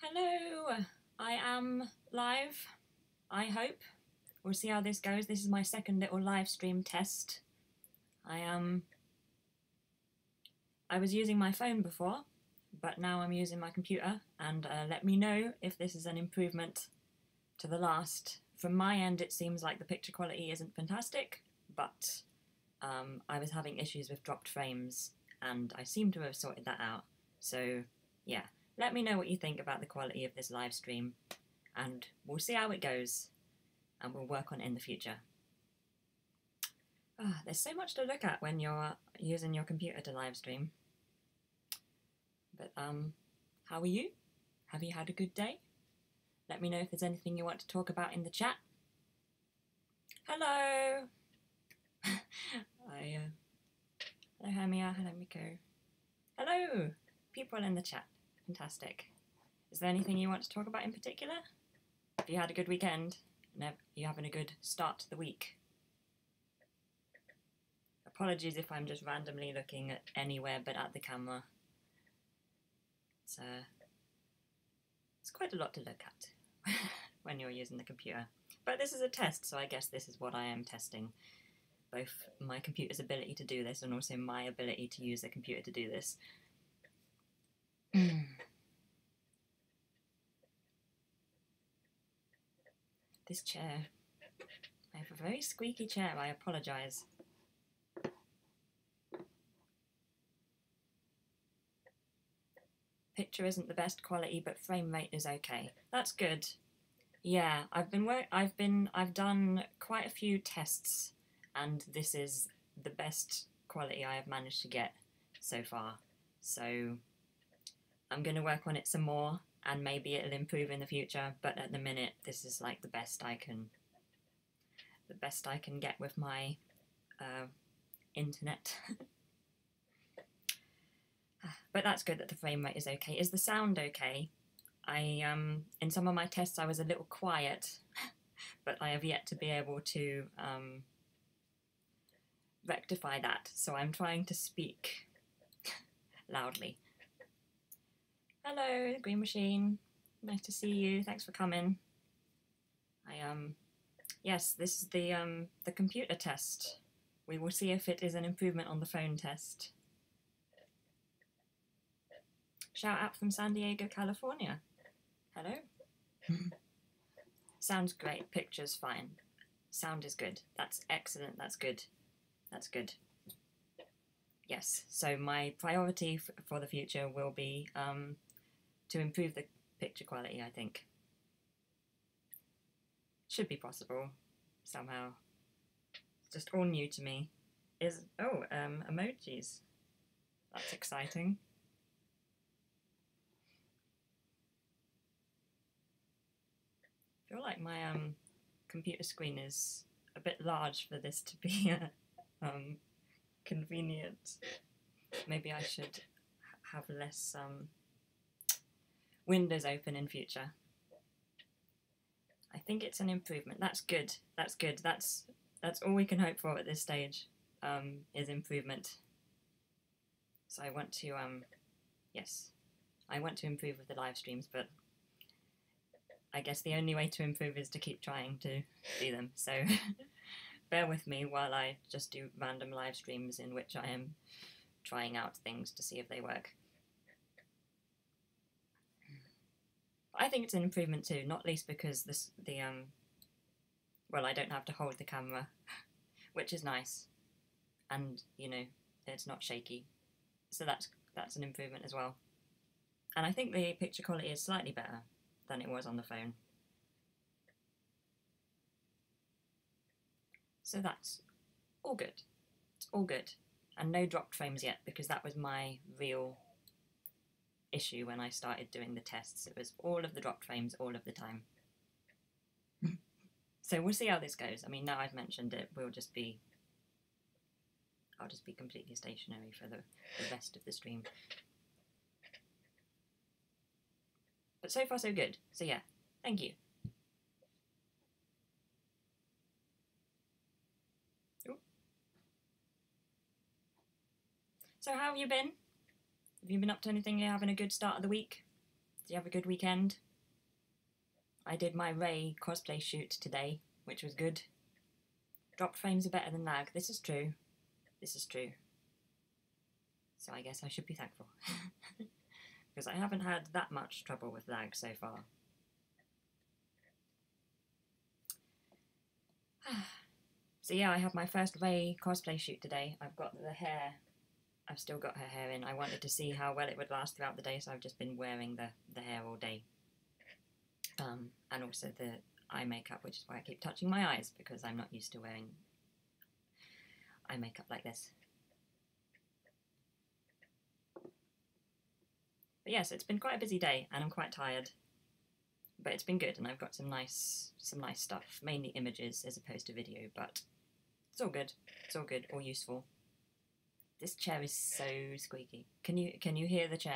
Hello, I am live, I hope. We'll see how this goes. This is my second little live stream test. I was using my phone before, but now I'm using my computer, and let me know if this is an improvement to the last. From my end, it seems like the picture quality isn't fantastic, but I was having issues with dropped frames, and I seem to have sorted that out. So, yeah. Let me know what you think about the quality of this live stream, and we'll see how it goes, and we'll work on it in the future. There's so much to look at when you're using your computer to live stream. But how are you? Have you had a good day? Let me know if there's anything you want to talk about in the chat. Hello! Hello Hermia, hello Miko. Hello! People in the chat. Fantastic. Is there anything you want to talk about in particular? Have you had a good weekend? And are you having a good start to the week? Apologies if I'm just randomly looking at anywhere but at the camera. It's quite a lot to look at when you're using the computer. But this is a test, so I guess this is what I am testing. Both my computer's ability to do this and also my ability to use the computer to do this. This chair. I have a very squeaky chair, I apologise. Picture isn't the best quality, but frame rate is okay. That's good. Yeah, I've done quite a few tests, and this is the best quality I have managed to get so far. So I'm going to work on it some more, and maybe it'll improve in the future, but at the minute this is like the best I can get with my internet. But that's good that the frame rate is okay. Is the sound okay? In some of my tests I was a little quiet, but I have yet to be able to rectify that, so I'm trying to speak loudly. Hello, Green Machine. Nice to see you. Thanks for coming. Yes, this is the computer test. We will see if it is an improvement on the phone test. Shout out from San Diego, California. Hello. Sounds great. Picture's fine. Sound is good. That's excellent. That's good. That's good. Yes, so my priority for the future will be to improve the picture quality, I think. Should be possible, somehow. It's just all new to me. Emojis. That's exciting. I feel like my computer screen is a bit large for this to be convenient. Maybe I should have less windows open in future. I think it's an improvement. That's good. That's good. That's all we can hope for at this stage, is improvement. So I want to yes, I want to improve with the live streams, but I guess the only way to improve is to keep trying to do them. So bear with me while I just do random live streams in which I am trying out things to see if they work. I think it's an improvement too, not least because well, I don't have to hold the camera, which is nice, and you know, it's not shaky, so that's an improvement as well. And I think the picture quality is slightly better than it was on the phone. So that's all good. It's all good. And no dropped frames yet, because that was my real issue when I started doing the tests. It was all of the dropped frames all of the time. So we'll see how this goes. I mean, now I've mentioned it, I'll just be completely stationary for the rest of the stream. But so far so good. So yeah, thank you. Ooh. So how have you been? Have you been up to anything? You're having a good start of the week? Did you have a good weekend? I did my Ray cosplay shoot today, which was good. Drop frames are better than lag. This is true. This is true. So I guess I should be thankful. Because I haven't had that much trouble with lag so far. So yeah, I have my first Ray cosplay shoot today. I've got the hair. I've still got her hair in. I wanted to see how well it would last throughout the day, so I've just been wearing the hair all day. And also the eye makeup, which is why I keep touching my eyes, because I'm not used to wearing eye makeup like this. But yes, it's been quite a busy day, and I'm quite tired. But it's been good, and I've got some nice stuff, mainly images as opposed to video, but it's all good. It's all good, all useful. This chair is so squeaky. Can you hear the chair?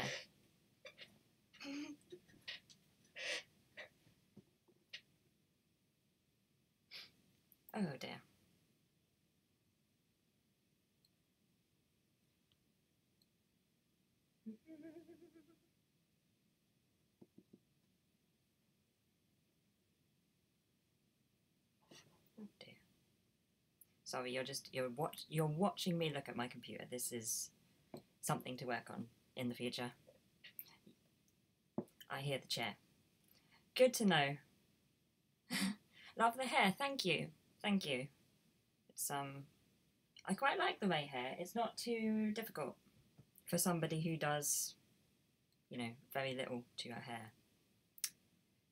Oh dear. Oh dear. Sorry, you're watching me look at my computer. This is something to work on in the future. I hear the chair. Good to know. Love the hair. Thank you. Thank you. It's I quite like the Ray hair. It's not too difficult for somebody who does, you know, very little to her hair.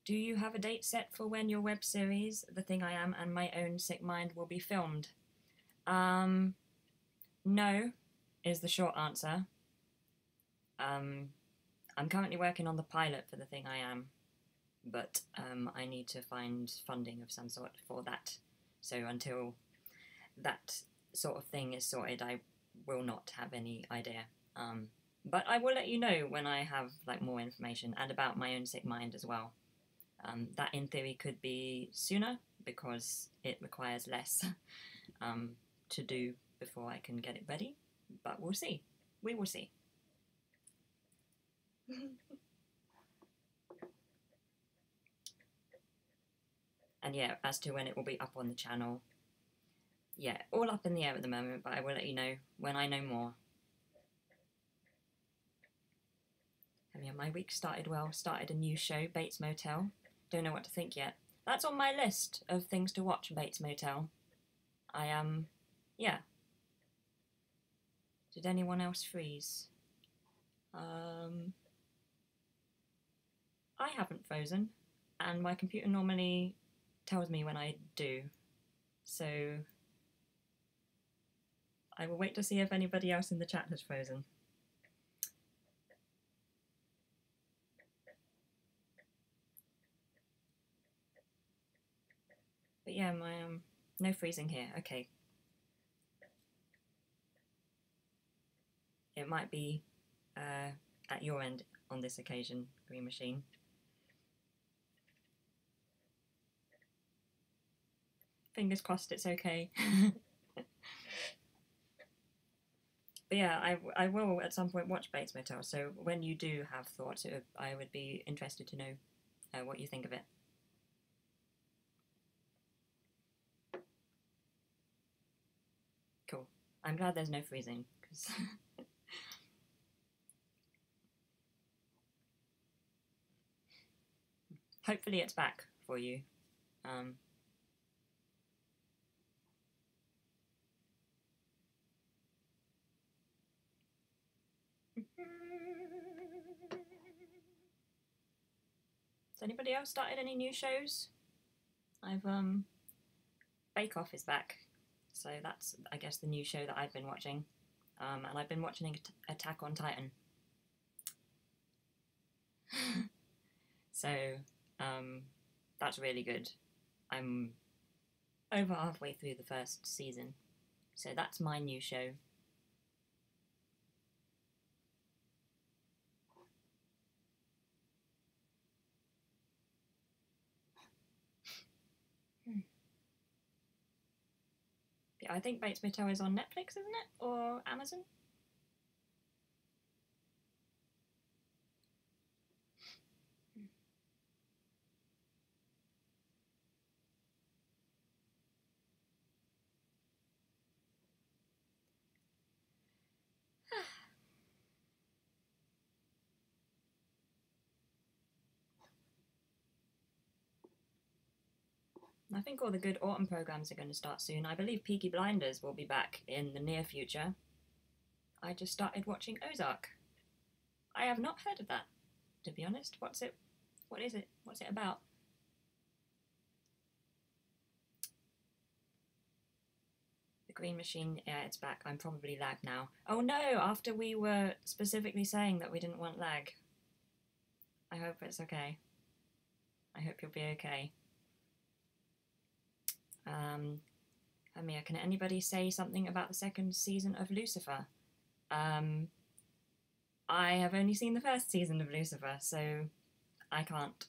Do you have a date set for when your web series, The Thing I Am and My Own Sick Mind, will be filmed? No, is the short answer. I'm currently working on the pilot for The Thing I Am, but I need to find funding of some sort for that. So until that sort of thing is sorted, I will not have any idea. But I will let you know when I have like more information, and about My Own Sick Mind as well. That in theory could be sooner because it requires less to do before I can get it ready, but we'll see. We will see. And yeah, as to when it will be up on the channel, yeah, all up in the air at the moment, but I will let you know when I know more. And yeah, my week started well. Started a new show, Bates Motel. Don't know what to think yet. That's on my list of things to watch, Bates Motel. I yeah. Did anyone else freeze? I haven't frozen, and my computer normally tells me when I do, so I will wait to see if anybody else in the chat has frozen. But yeah, my no freezing here. Okay. It might be at your end on this occasion, Green Machine. Fingers crossed it's okay. But yeah, I will at some point watch Bates Motel, so when you do have thoughts, I would be interested to know what you think of it. Cool. I'm glad there's no freezing, because hopefully it's back for you. Has anybody else started any new shows? I've Bake Off is back, so that's I guess the new show that I've been watching, and I've been watching Attack on Titan. So that's really good. I'm over halfway through the first season, so that's my new show. Yeah, I think Bates Motel is on Netflix, isn't it? Or Amazon? I think all the good autumn programmes are going to start soon. I believe Peaky Blinders will be back in the near future. I just started watching Ozark. I have not heard of that, to be honest. What is it? What's it about? The green machine, yeah, it's back. I'm probably lagged now. Oh no, after we were specifically saying that we didn't want lag. I hope it's okay. I hope you'll be okay. Amir, can anybody say something about the second season of Lucifer? I have only seen the first season of Lucifer, so I can't.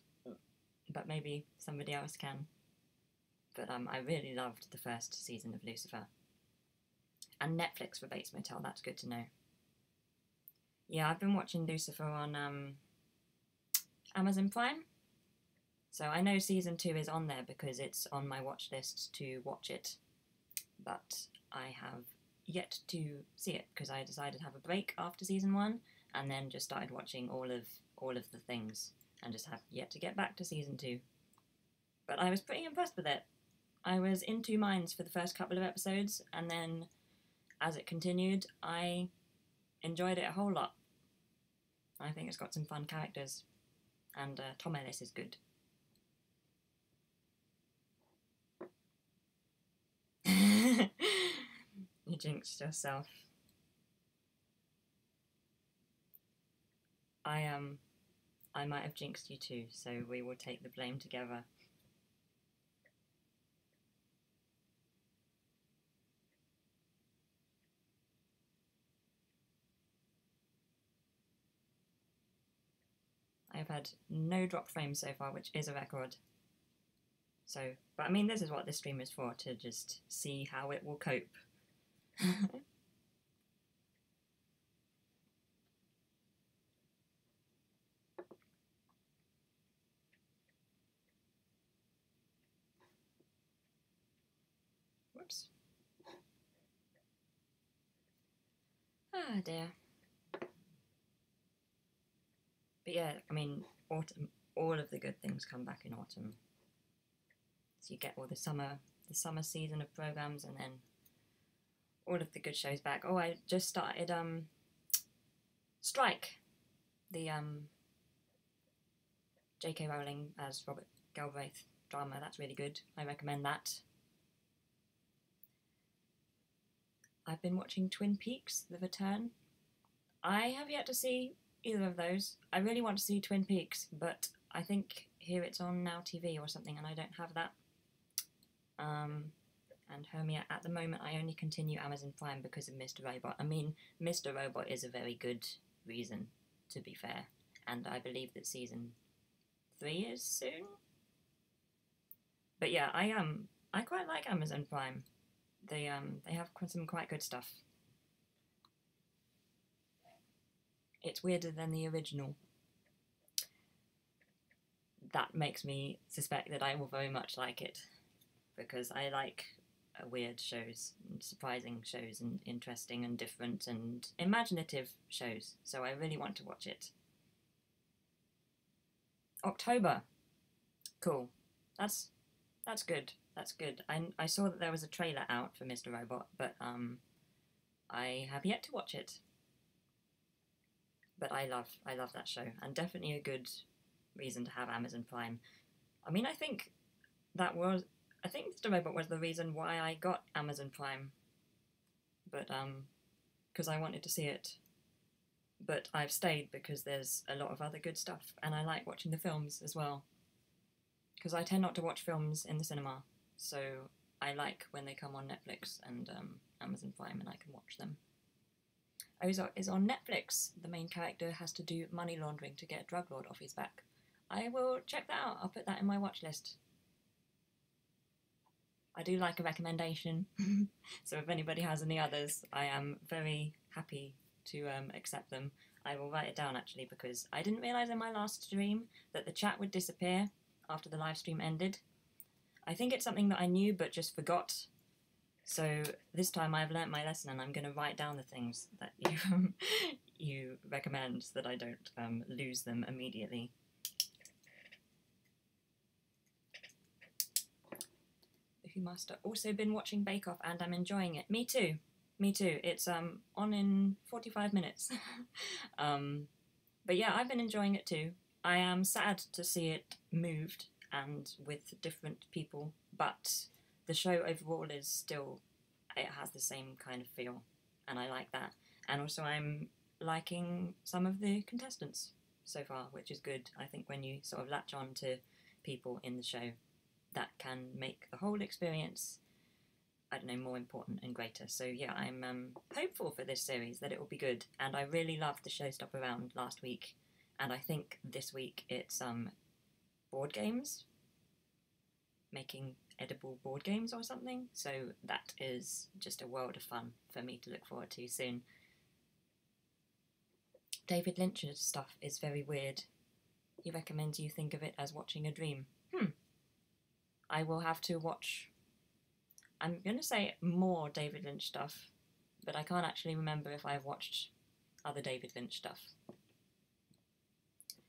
But maybe somebody else can. But I really loved the first season of Lucifer. And Netflix for Bates Motel, that's good to know. Yeah, I've been watching Lucifer on Amazon Prime. So I know season 2 is on there because it's on my watch list to watch it. But I have yet to see it because I decided to have a break after season 1 and then just started watching all of the things and just have yet to get back to season 2. But I was pretty impressed with it. I was in two minds for the first couple of episodes, and then as it continued, I enjoyed it a whole lot. I think it's got some fun characters, and Tom Ellis is good. You jinxed yourself. I might have jinxed you too, so we will take the blame together. I have had no drop frames so far, which is a record. So, but I mean, this is what this stream is for, to just see how it will cope. Whoops. Ah, dear. But yeah, I mean, autumn, all of the good things come back in autumn. So you get all the summer season of programs, and then all of the good shows back. Oh, I just started Strike, the J.K. Rowling as Robert Galbraith drama. That's really good. I recommend that. I've been watching Twin Peaks: The Return. I have yet to see either of those. I really want to see Twin Peaks, but I think here it's on Now TV or something, and I don't have that. And Hermia, at the moment, I only continue Amazon Prime because of Mr. Robot. I mean, Mr. Robot is a very good reason, to be fair, and I believe that season 3 is soon. But yeah, I quite like Amazon Prime. They have some quite good stuff. It's weirder than the original. That makes me suspect that I will very much like it, because I like weird shows, and surprising shows, and interesting and different and imaginative shows, so I really want to watch it. October. Cool. That's good. That's good. I saw that there was a trailer out for Mr. Robot, but I have yet to watch it. But I love that show, and definitely a good reason to have Amazon Prime. I mean, I think Mr. Robot was the reason why I got Amazon Prime, but because I wanted to see it. But I've stayed because there's a lot of other good stuff, and I like watching the films as well. Because I tend not to watch films in the cinema, so I like when they come on Netflix and Amazon Prime, and I can watch them. Ozark is on Netflix. The main character has to do money laundering to get a drug lord off his back. I will check that out. I'll put that in my watch list. I do like a recommendation, so if anybody has any others, I am very happy to accept them. I will write it down, actually, because I didn't realise in my last stream that the chat would disappear after the live stream ended. I think it's something that I knew but just forgot. So this time I've learnt my lesson, and I'm going to write down the things that you recommend so that I don't lose them immediately. Movie Master. Also been watching Bake Off and I'm enjoying it. Me too. Me too. It's on in 45 minutes. But yeah, I've been enjoying it too. I am sad to see it moved and with different people, but the show overall is still, it has the same kind of feel, and I like that. And also I'm liking some of the contestants so far, which is good. I think when you sort of latch on to people in the show, that can make the whole experience, I don't know, more important and greater. So yeah, I'm hopeful for this series that it will be good. And I really loved the Showstopper round last week, and I think this week it's board games, making edible board games or something. So that is just a world of fun for me to look forward to soon. David Lynch's stuff is very weird. He recommends you think of it as watching a dream. I will have to watch, I'm going to say more David Lynch stuff, but I can't actually remember if I've watched other David Lynch stuff.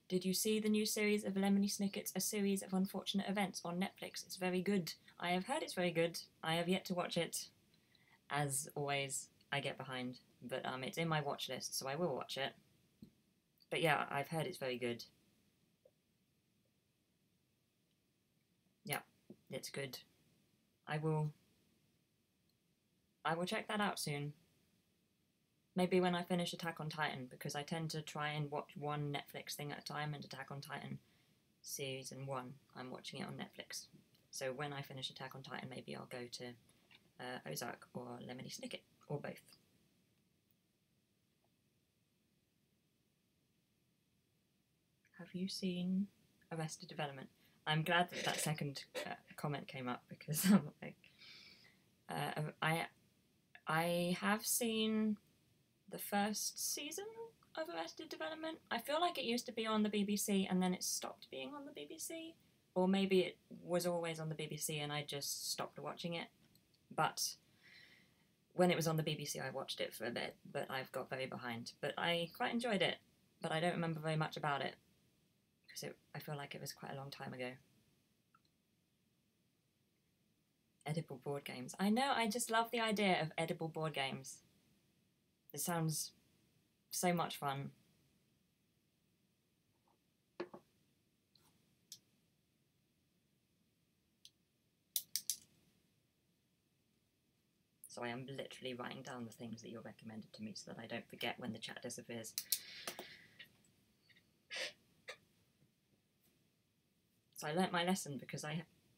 Did you see the new series of Lemony Snicket's A Series of Unfortunate Events on Netflix? It's very good. I have heard it's very good. I have yet to watch it. As always, I get behind, but it's in my watch list, so I will watch it. But yeah, I've heard it's very good. Yeah, it's good. I will check that out soon. Maybe when I finish Attack on Titan, because I tend to try and watch one Netflix thing at a time, and Attack on Titan Season 1, I'm watching it on Netflix. So when I finish Attack on Titan, maybe I'll go to Ozark or Lemony Snicket, or both. Have you seen Arrested Development? I'm glad that that second comment came up, because I'm like, I have seen the first season of Arrested Development. I feel like it used to be on the BBC and then it stopped being on the BBC, or maybe it was always on the BBC and I just stopped watching it. But when it was on the BBC, I watched it for a bit, but I've got very behind. But I quite enjoyed it, but I don't remember very much about it, because I feel like it was quite a long time ago. Edible board games. I know, I just love the idea of edible board games. It sounds so much fun. So I am literally writing down the things that you're recommended to me so that I don't forget when the chat disappears. So I learnt my lesson, because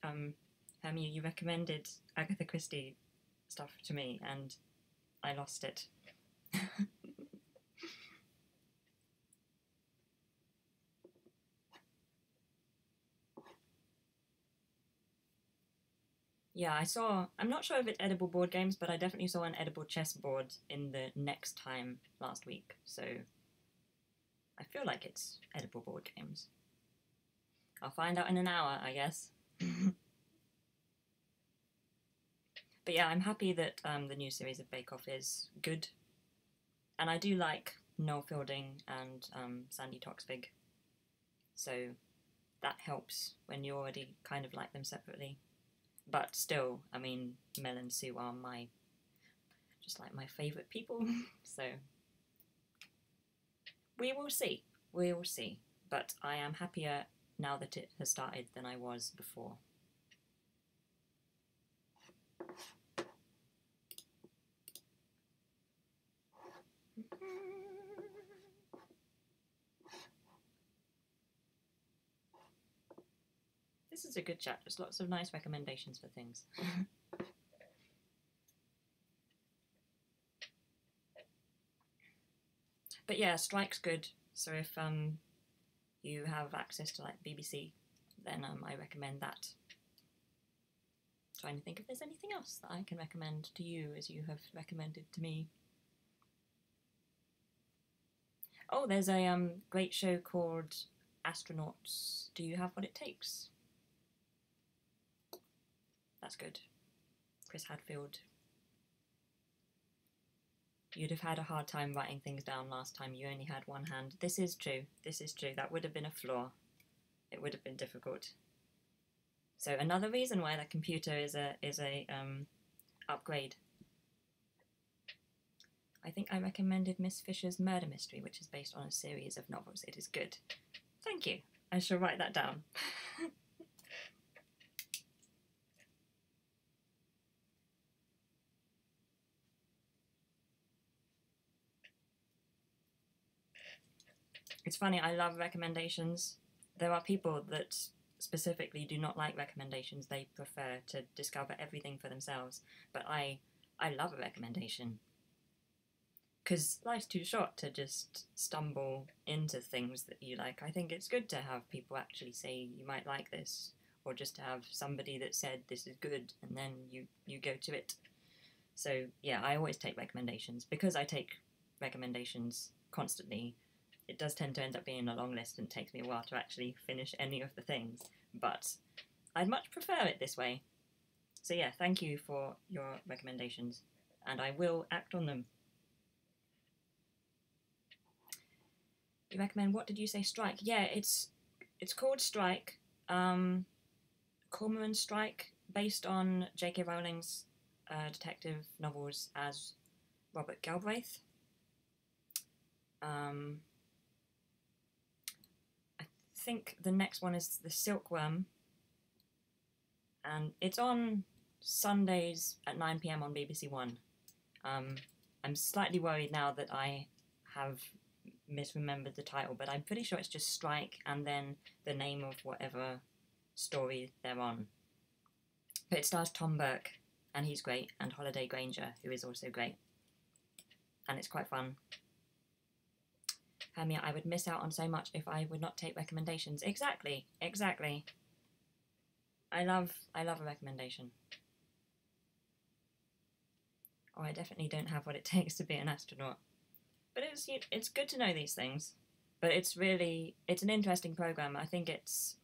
Hermia, you recommended Agatha Christie stuff to me and I lost it. Yeah, I'm not sure if it's edible board games, but I definitely saw an edible chessboard in the Next Time last week, so I feel like it's edible board games. I'll find out in an hour, I guess. But yeah, I'm happy that the new series of Bake Off is good. And I do like Noel Fielding and Sandy Toksvig, so that helps when you already kind of like them separately. But still, I mean, Mel and Sue are just like my favourite people, so we will see. We will see. But I am happier now that it has started than I was before. This is a good chat, just lots of nice recommendations for things. But yeah, Strike's good, so if you have access to like BBC, then I recommend that. Trying to think if there's anything else that I can recommend to you as you have recommended to me. Oh, there's a great show called Astronauts. Do you have what it takes? That's good. Chris Hadfield. You'd have had a hard time writing things down last time. You only had one hand. This is true. This is true. That would have been a flaw. It would have been difficult. So another reason why the computer is a upgrade. I think I recommended Miss Fisher's Murder Mystery, which is based on a series of novels. It is good. Thank you. I shall write that down. It's funny, I love recommendations. There are people that specifically do not like recommendations. They prefer to discover everything for themselves. But I love a recommendation. Because life's too short to just stumble into things that you like. I think it's good to have people actually say you might like this, or just to have somebody that said this is good, and then you go to it. So yeah, I always take recommendations. Because I take recommendations constantly, it does tend to end up being a long list and takes me a while to actually finish any of the things, but I'd much prefer it this way. So yeah, thank you for your recommendations, and I will act on them. You recommend, what did you say, Strike? Yeah, it's called Strike, Cormoran Strike, based on J.K. Rowling's detective novels as Robert Galbraith. I think the next one is The Silkworm, and it's on Sundays at 9 PM on BBC One. I'm slightly worried now that I have misremembered the title, but I'm pretty sure it's just Strike and then the name of whatever story they're on. But it stars Tom Burke, and he's great, and Holiday Granger, who is also great. And it's quite fun. Hermia, I would miss out on so much if I would not take recommendations. Exactly. I love a recommendation. Oh, I definitely don't have what it takes to be an astronaut. But it's good to know these things. But it's an interesting program. I think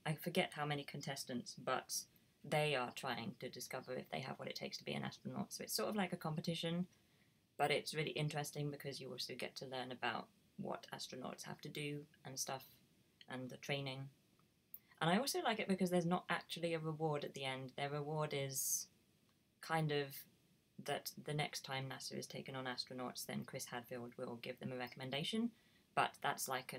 I forget how many contestants, but they are trying to discover if they have what it takes to be an astronaut. So it's sort of like a competition, but it's really interesting because you also get to learn about what astronauts have to do and stuff, and the training. And I also like it because there's not actually a reward at the end. Their reward is kind of that the next time NASA is taken on astronauts, then Chris Hadfield will give them a recommendation, but that's like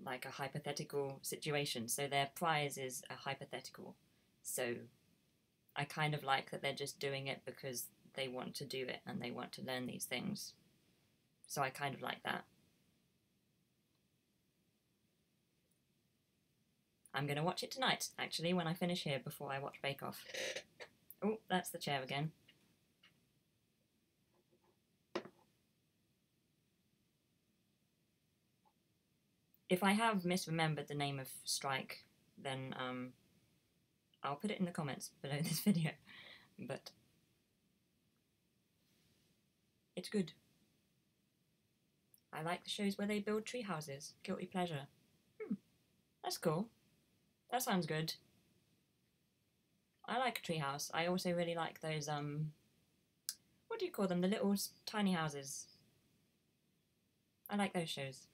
a hypothetical situation. So their prize is a hypothetical. So I kind of like that they're just doing it because they want to do it and they want to learn these things. So I kind of like that. I'm going to watch it tonight, actually, when I finish here before I watch Bake Off. Oh, that's the chair again. If I have misremembered the name of Strike, then I'll put it in the comments below this video. But it's good. I like the shows where they build tree houses. Guilty pleasure. That's cool. That sounds good. I like a tree house. I also really like those, what do you call them? The little tiny houses. I like those shows.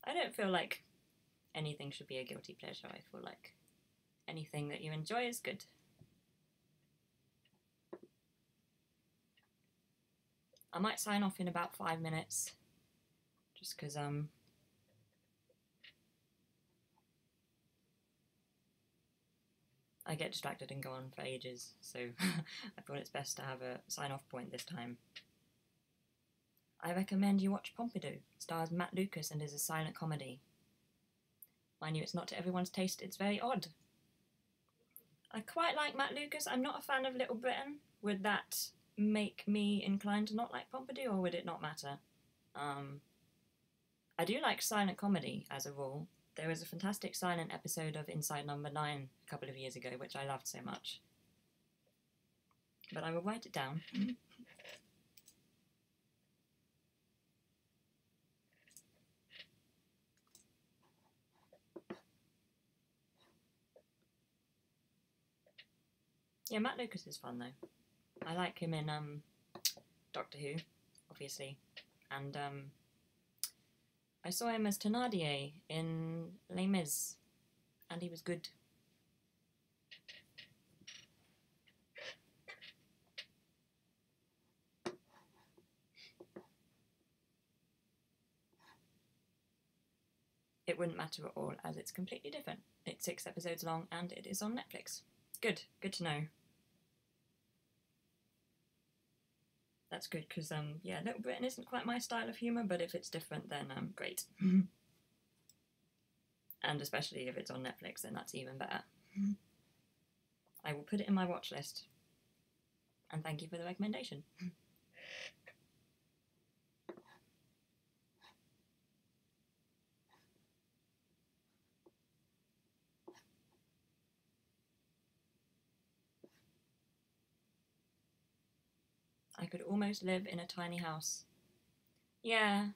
I don't feel like anything should be a guilty pleasure. I feel like anything that you enjoy is good. I might sign off in about 5 minutes, just because I get distracted and go on for ages, so I thought it's best to have a sign-off point this time. I recommend you watch Pompidou. It stars Matt Lucas and is a silent comedy. Mind you, it's not to everyone's taste, it's very odd. I quite like Matt Lucas. I'm not a fan of Little Britain. Would that make me inclined to not like Pompidou, or would it not matter? I do like silent comedy as a rule. There was a fantastic silent episode of Inside Number 9 a couple of years ago, which I loved so much. But I will write it down. Yeah, Matt Lucas is fun though. I like him in Doctor Who, obviously, and I saw him as Thénardier in Les Mis, and he was good. It wouldn't matter at all, as it's completely different. It's 6 episodes long, and it is on Netflix. Good to know. That's good, because, yeah, Little Britain isn't quite my style of humour, but if it's different, then, great. And especially if it's on Netflix, then that's even better. I will put it in my watch list. And thank you for the recommendation. I could almost live in a tiny house. Yeah.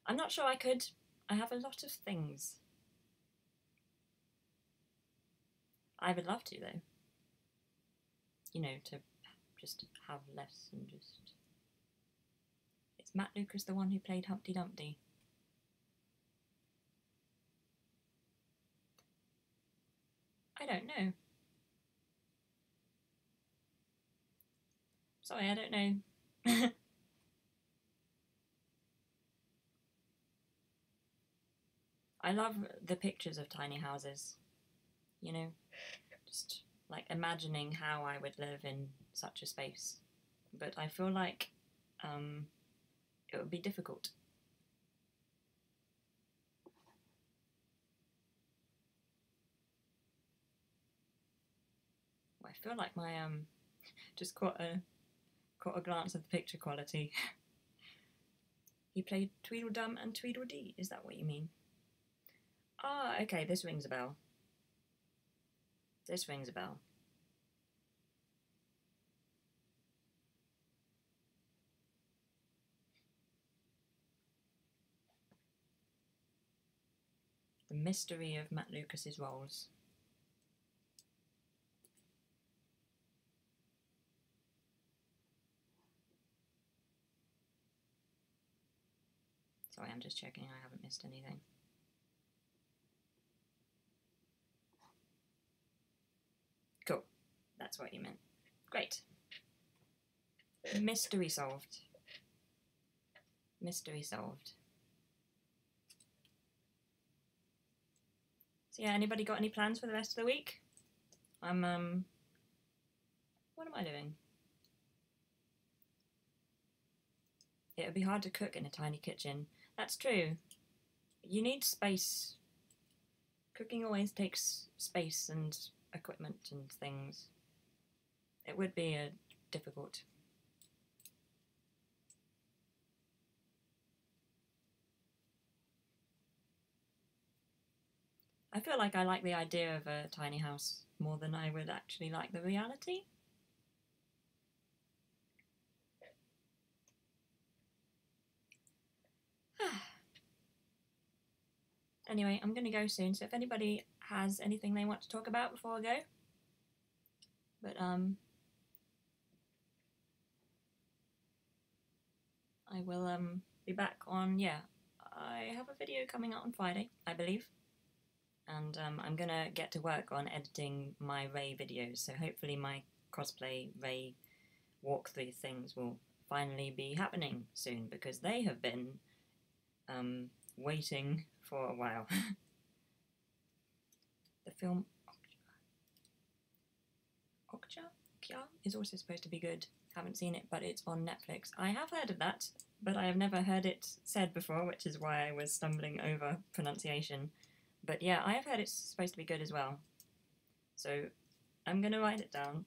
I'm not sure I could. I have a lot of things. I would love to, though. You know, to just have less and just... Is Matt Lucas the one who played Humpty Dumpty? I don't know. Sorry, I don't know. I love the pictures of tiny houses. You know, just like imagining how I would live in such a space. But I feel like it would be difficult. I feel like my just caught a glance at the picture quality. He played Tweedledum and Tweedledee. Is that what you mean? Ah, okay. This rings a bell. This rings a bell. The mystery of Matt Lucas's roles. Sorry, I'm just checking I haven't missed anything. Cool. That's what you meant. Great. Mystery solved. Mystery solved. So yeah, anybody got any plans for the rest of the week? What am I doing? It would be hard to cook in a tiny kitchen. That's true. You need space. Cooking always takes space and equipment and things. It would be difficult. I feel like I like the idea of a tiny house more than I would actually like the reality. Anyway, I'm going to go soon, so if anybody has anything they want to talk about before I go. But, I will, be back on, yeah, I have a video coming out on Friday, I believe. And, I'm going to get to work on editing my Ray videos, so hopefully my cosplay Ray walkthrough things will finally be happening soon, because they have been, waiting for a while. The film Okja is also supposed to be good. Haven't seen it, but it's on Netflix. I have heard of that, but I have never heard it said before, which is why I was stumbling over pronunciation. But yeah, I have heard it's supposed to be good as well. So I'm going to write it down.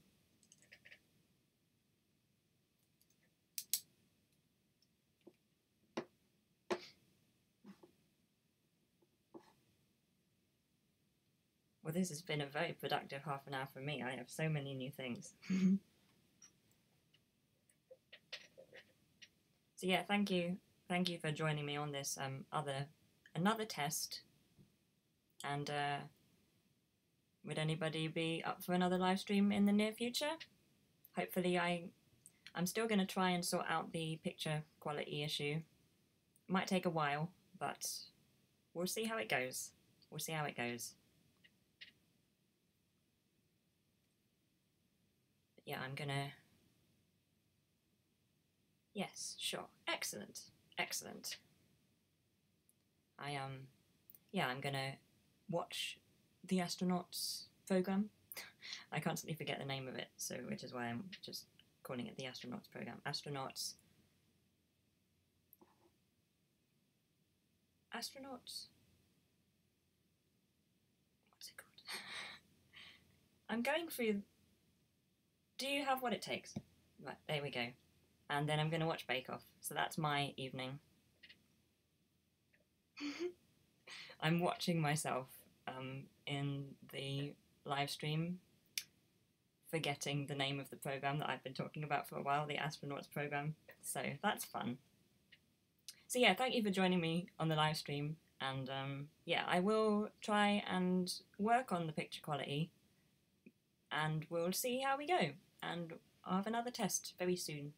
Well, this has been a very productive half an hour for me. I have so many new things. So yeah, thank you for joining me on this another test. And would anybody be up for another live stream in the near future? Hopefully I I'm still going to try and sort out the picture quality issue. It might take a while, but we'll see how it goes. We'll see how it goes. But yeah, I'm gonna... Yes, sure. Excellent. Excellent. Yeah, I'm gonna watch the astronauts program. I constantly forget the name of it, so which is why I'm just calling it the astronauts program. Astronauts. What's it called? I'm going through... Do you have what it takes? Right, there we go. And then I'm going to watch Bake Off. So that's my evening. I'm watching myself in the live stream, forgetting the name of the program that I've been talking about for a while, the astronauts program. So that's fun. So yeah, thank you for joining me on the live stream. And yeah, I will try and work on the picture quality, and we'll see how we go. And I'll have another test very soon.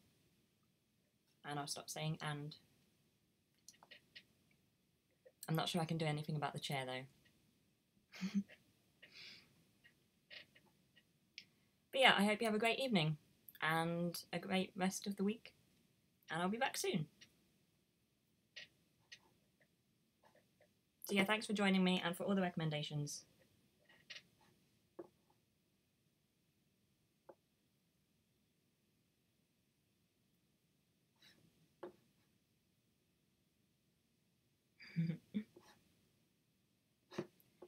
And I'll stop saying and. I'm not sure I can do anything about the chair though. But yeah, I hope you have a great evening and a great rest of the week, and I'll be back soon. So yeah, thanks for joining me and for all the recommendations.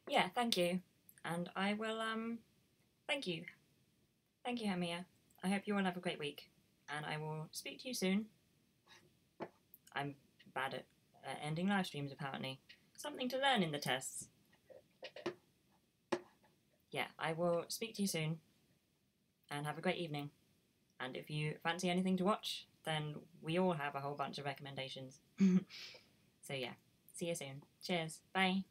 Yeah, thank you. And I will, thank you. Thank you, Hamia. I hope you all have a great week, and I will speak to you soon. I'm bad at ending live streams, apparently. Something to learn in the tests. Yeah, I will speak to you soon, and have a great evening. And if you fancy anything to watch, then we all have a whole bunch of recommendations. So yeah, see you soon. Cheers. Bye.